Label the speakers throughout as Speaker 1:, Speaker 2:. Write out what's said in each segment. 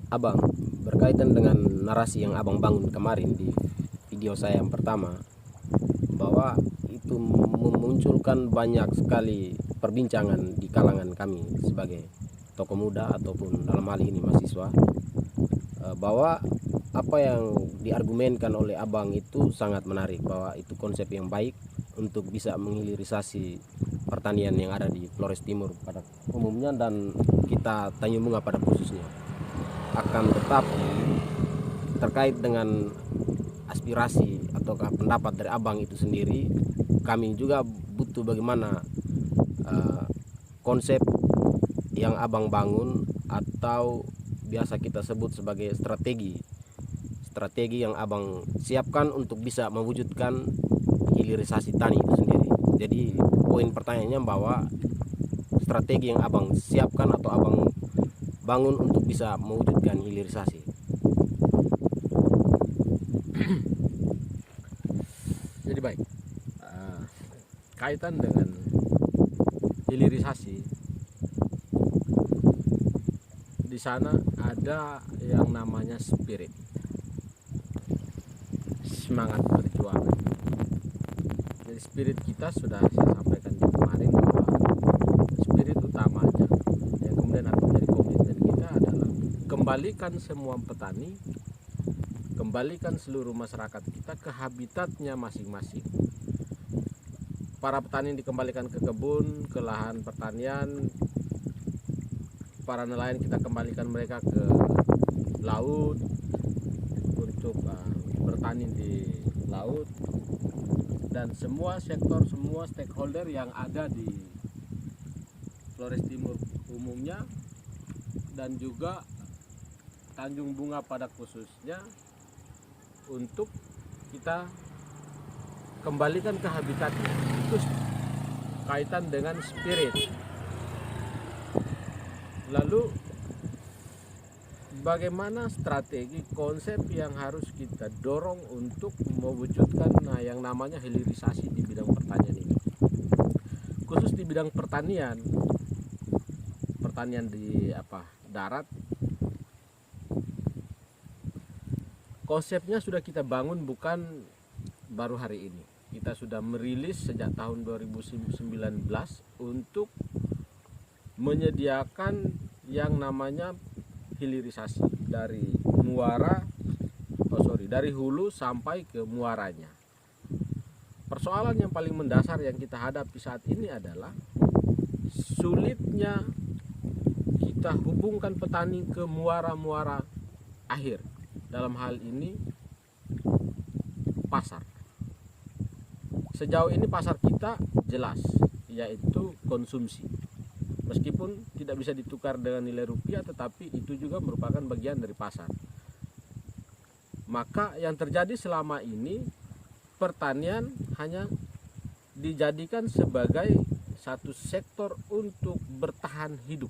Speaker 1: Abang, berkaitan dengan narasi yang Abang bangun kemarin di video saya yang pertama, bahwa itu memunculkan banyak sekali perbincangan di kalangan kami sebagai tokoh muda ataupun dalam hal ini mahasiswa, bahwa apa yang diargumenkan oleh Abang itu sangat menarik, bahwa itu konsep yang baik untuk bisa menghilirisasi pertanian yang ada di Flores Timur pada umumnya dan kita Tanjung Bunga pada khususnya. Akan tetapi terkait dengan aspirasi ataukah pendapat dari Abang itu sendiri, kami juga butuh bagaimana konsep yang Abang bangun atau biasa kita sebut sebagai strategi yang Abang siapkan untuk bisa mewujudkan hilirisasi tani itu sendiri. Jadi poin pertanyaannya bahwa strategi yang Abang siapkan atau Abang bangun untuk bisa mewujudkan hilirisasi.
Speaker 2: Jadi baik, kaitan dengan hilirisasi, di sana ada yang namanya spirit, semangat berjuang. Jadi spirit kita sudah saya sampaikan di kemarin bahwa spirit utamanya yang kemudian akan menjadi komitmen kita adalah kembalikan semua petani, kembalikan seluruh masyarakat kita ke habitatnya masing-masing. Para petani dikembalikan ke kebun, ke lahan pertanian. Para nelayan kita kembalikan mereka ke laut untuk bertani di laut. Dan semua sektor, semua stakeholder yang ada di Flores Timur umumnya dan juga Tanjung Bunga pada khususnya, untuk kita kembalikan ke habitatnya. Itu kaitan dengan spirit. Lalu bagaimana strategi konsep yang harus kita dorong untuk mewujudkan yang namanya hilirisasi di bidang pertanian ini, khusus di bidang pertanian di darat. Konsepnya sudah kita bangun bukan baru hari ini. Kita sudah merilis sejak tahun 2019 untuk menyediakan yang namanya hilirisasi dari dari hulu sampai ke muaranya. Persoalan yang paling mendasar yang kita hadapi saat ini adalah sulitnya kita hubungkan petani ke muara-muara akhir. Dalam hal ini pasar. Sejauh ini pasar kita jelas, yaitu konsumsi. Meskipun tidak bisa ditukar dengan nilai rupiah, tetapi itu juga merupakan bagian dari pasar. Maka yang terjadi selama ini, pertanian hanya dijadikan sebagai satu sektor untuk bertahan hidup.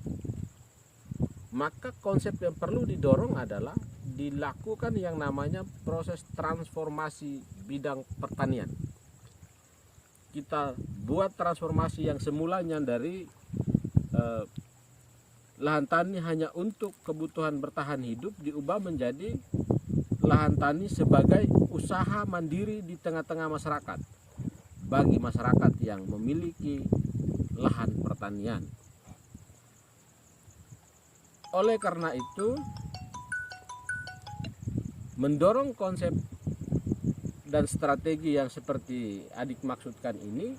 Speaker 2: Maka konsep yang perlu didorong adalah dilakukan yang namanya proses transformasi bidang pertanian. Kita buat transformasi yang semulanya dari lahan tani hanya untuk kebutuhan bertahan hidup, diubah menjadi lahan tani sebagai usaha mandiri di tengah-tengah masyarakat, bagi masyarakat yang memiliki lahan pertanian. Oleh karena itu, mendorong konsep dan strategi yang seperti adik maksudkan ini,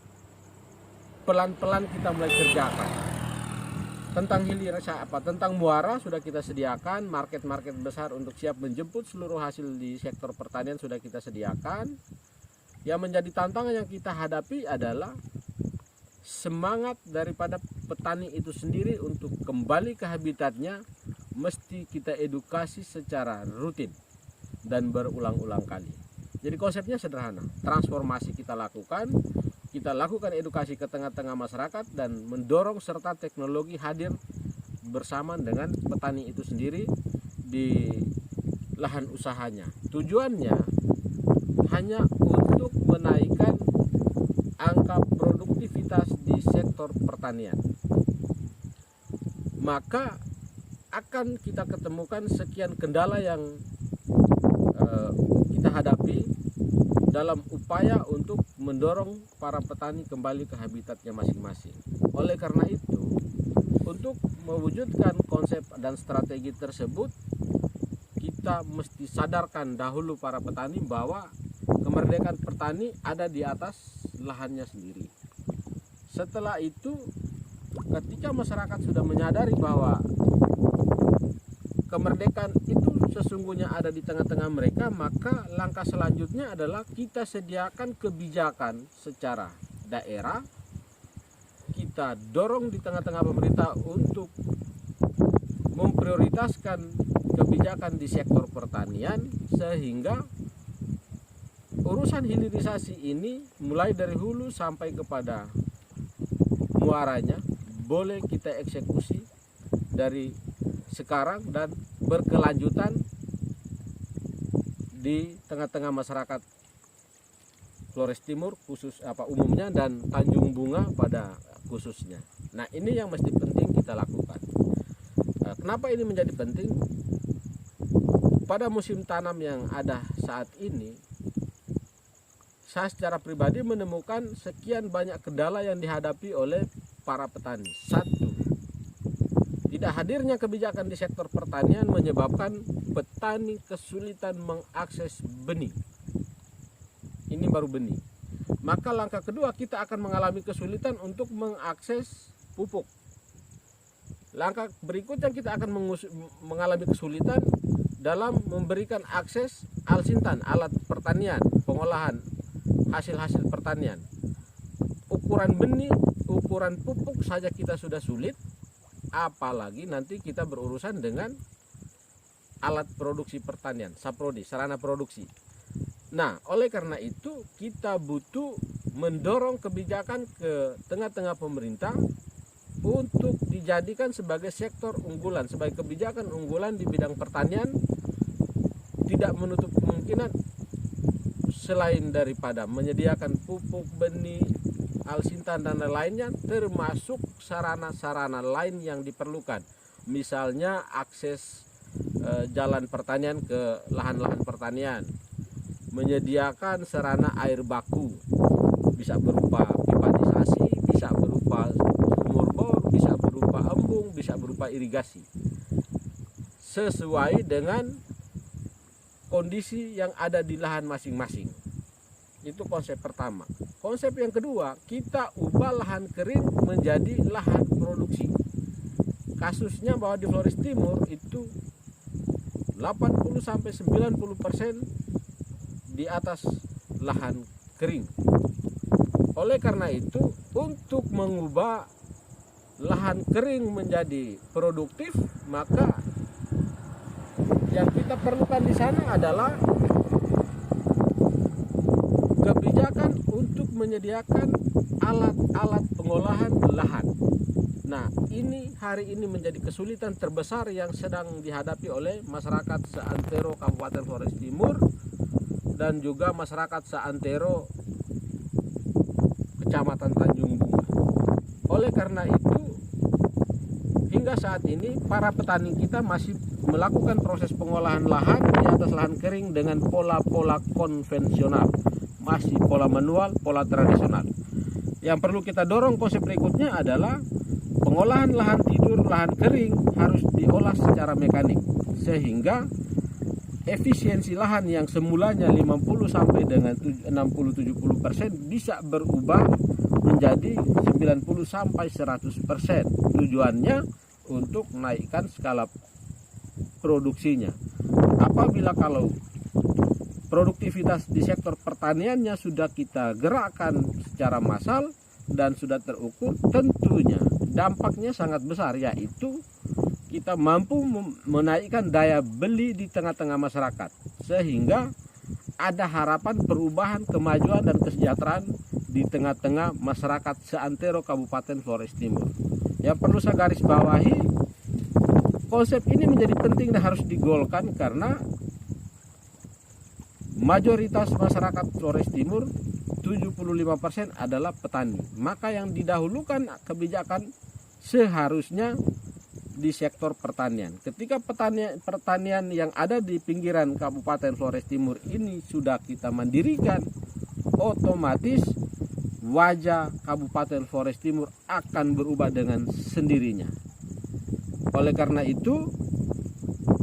Speaker 2: pelan-pelan kita mulai kerjakan. Tentang hilirisasi tentang muara sudah kita sediakan, market-market besar untuk siap menjemput seluruh hasil di sektor pertanian sudah kita sediakan. Yang menjadi tantangan yang kita hadapi adalah semangat daripada petani itu sendiri untuk kembali ke habitatnya, mesti kita edukasi secara rutin dan berulang-ulang kali. Jadi konsepnya sederhana, transformasi kita lakukan edukasi ke tengah-tengah masyarakat dan mendorong serta teknologi hadir bersama dengan petani itu sendiri di lahan usahanya. Tujuannya hanya untuk menaikkan angka produktivitas di sektor pertanian. Maka akan kita ketemukan sekian kendala yang kita hadapi dalam upaya untuk mendorong para petani kembali ke habitatnya masing-masing. Oleh karena itu, untuk mewujudkan konsep dan strategi tersebut, kita mesti sadarkan dahulu para petani bahwa kemerdekaan petani ada di atas lahannya sendiri. Setelah itu, ketika masyarakat sudah menyadari bahwa kemerdekaan itu sesungguhnya ada di tengah-tengah mereka, maka langkah selanjutnya adalah kita sediakan kebijakan secara daerah. Kita dorong di tengah-tengah pemerintah untuk memprioritaskan kebijakan di sektor pertanian, sehingga urusan hilirisasi ini mulai dari hulu sampai kepada muaranya boleh kita eksekusi dari sekarang dan berkelanjutan di tengah-tengah masyarakat Flores Timur umumnya, dan Tanjung Bunga pada khususnya. Nah, ini yang mesti penting kita lakukan. Kenapa ini menjadi penting? Pada musim tanam yang ada saat ini, saya secara pribadi menemukan sekian banyak kendala yang dihadapi oleh para petani. Satu, tidak hadirnya kebijakan di sektor pertanian menyebabkan petani kesulitan mengakses benih. Ini baru benih. Maka langkah kedua, kita akan mengalami kesulitan untuk mengakses pupuk. Langkah berikutnya, kita akan mengalami kesulitan dalam memberikan akses alsintan, alat pertanian, pengolahan hasil-hasil pertanian. Ukuran benih, ukuran pupuk saja kita sudah sulit, apalagi nanti kita berurusan dengan alat produksi pertanian, saprodi, sarana produksi. Nah, oleh karena itu kita butuh mendorong kebijakan ke tengah-tengah pemerintah untuk dijadikan sebagai sektor unggulan, sebagai kebijakan unggulan di bidang pertanian, tidak menutup kemungkinan selain daripada menyediakan pupuk, benih, alsintan dan lainnya, termasuk sarana-sarana lain yang diperlukan. Misalnya akses jalan pertanian ke lahan-lahan pertanian, menyediakan sarana air baku, bisa berupa pipanisasi, bisa berupa sumur bor, bisa berupa embung, bisa berupa irigasi, sesuai dengan kondisi yang ada di lahan masing-masing. Itu konsep pertama. Konsep yang kedua, kita ubah lahan kering menjadi lahan produksi. Kasusnya bahwa di Flores Timur itu 80-90% di atas lahan kering. Oleh karena itu, untuk mengubah lahan kering menjadi produktif, maka yang kita perlukan di sana adalah kebijakan untuk menyediakan alat-alat pengolahan lahan. Nah, ini hari ini menjadi kesulitan terbesar yang sedang dihadapi oleh masyarakat seantero Kabupaten Flores Timur dan juga masyarakat seantero Kecamatan Tanjung Bunga. Oleh karena itu, hingga saat ini para petani kita masih melakukan proses pengolahan lahan di atas lahan kering dengan pola-pola konvensional, masih pola manual, pola tradisional. Yang perlu kita dorong konsep berikutnya adalah pengolahan lahan tidur, lahan kering harus diolah secara mekanik, sehingga efisiensi lahan yang semulanya 50 sampai dengan 60-70% bisa berubah menjadi 90 sampai 100%. Tujuannya untuk menaikkan skala produksinya. Apabila kalau produktivitas di sektor pertaniannya sudah kita gerakkan secara massal dan sudah terukur, tentunya dampaknya sangat besar, yaitu kita mampu menaikkan daya beli di tengah-tengah masyarakat, sehingga ada harapan perubahan, kemajuan dan kesejahteraan di tengah-tengah masyarakat seantero Kabupaten Flores Timur. Yang perlu saya garis bawahi, konsep ini menjadi penting dan harus digolkan karena mayoritas masyarakat Flores Timur 75% adalah petani. Maka yang didahulukan kebijakan seharusnya di sektor pertanian. Ketika pertanian yang ada di pinggiran Kabupaten Flores Timur ini sudah kita mandirikan, otomatis wajah Kabupaten Flores Timur akan berubah dengan sendirinya. Oleh karena itu,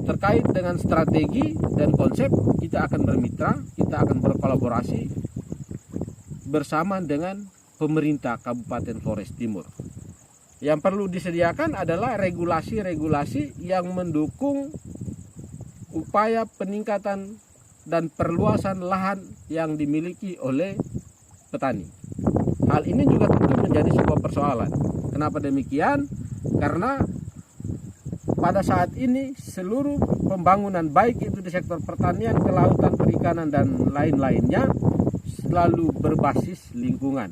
Speaker 2: terkait dengan strategi dan konsep, kita akan bermitra, kita akan berkolaborasi bersama dengan pemerintah Kabupaten Flores Timur. Yang perlu disediakan adalah regulasi-regulasi yang mendukung upaya peningkatan dan perluasan lahan yang dimiliki oleh petani. Hal ini juga tentu menjadi sebuah persoalan. Kenapa demikian? Karena pada saat ini seluruh pembangunan baik itu di sektor pertanian, kelautan, perikanan dan lain-lainnya selalu berbasis lingkungan.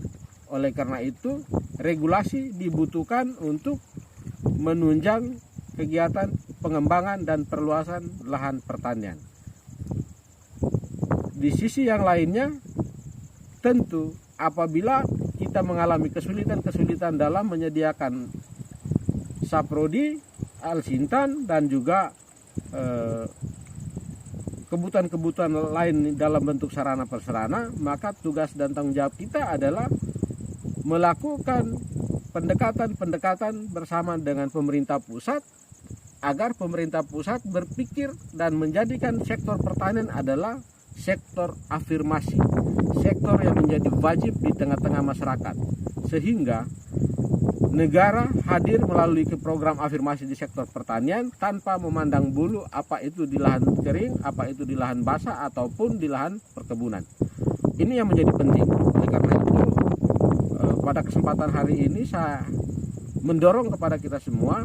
Speaker 2: Oleh karena itu, regulasi dibutuhkan untuk menunjang kegiatan pengembangan dan perluasan lahan pertanian. Di sisi yang lainnya, tentu apabila kita mengalami kesulitan-kesulitan dalam menyediakan saprodi, alsintan dan juga kebutuhan-kebutuhan lain dalam bentuk sarana prasarana, maka tugas dan tanggung jawab kita adalah melakukan pendekatan-pendekatan bersama dengan pemerintah pusat agar pemerintah pusat berpikir dan menjadikan sektor pertanian adalah sektor afirmasi, sektor yang menjadi wajib di tengah-tengah masyarakat, sehingga negara hadir melalui program afirmasi di sektor pertanian tanpa memandang bulu apa itu di lahan kering, apa itu di lahan basah ataupun di lahan perkebunan. Ini yang menjadi penting. Oleh karena itu, pada kesempatan hari ini saya mendorong kepada kita semua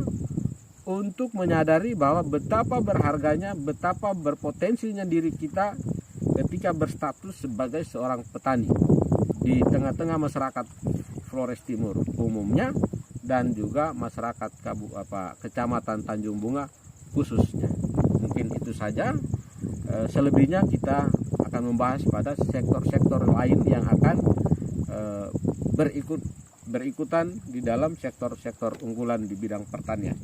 Speaker 2: untuk menyadari bahwa betapa berharganya, betapa berpotensinya diri kita ketika berstatus sebagai seorang petani di tengah-tengah masyarakat Flores Timur umumnya dan juga masyarakat Kecamatan Tanjung Bunga khususnya. Mungkin itu saja. Selebihnya kita akan membahas pada sektor-sektor lain yang akan berikutan di dalam sektor-sektor unggulan di bidang pertanian.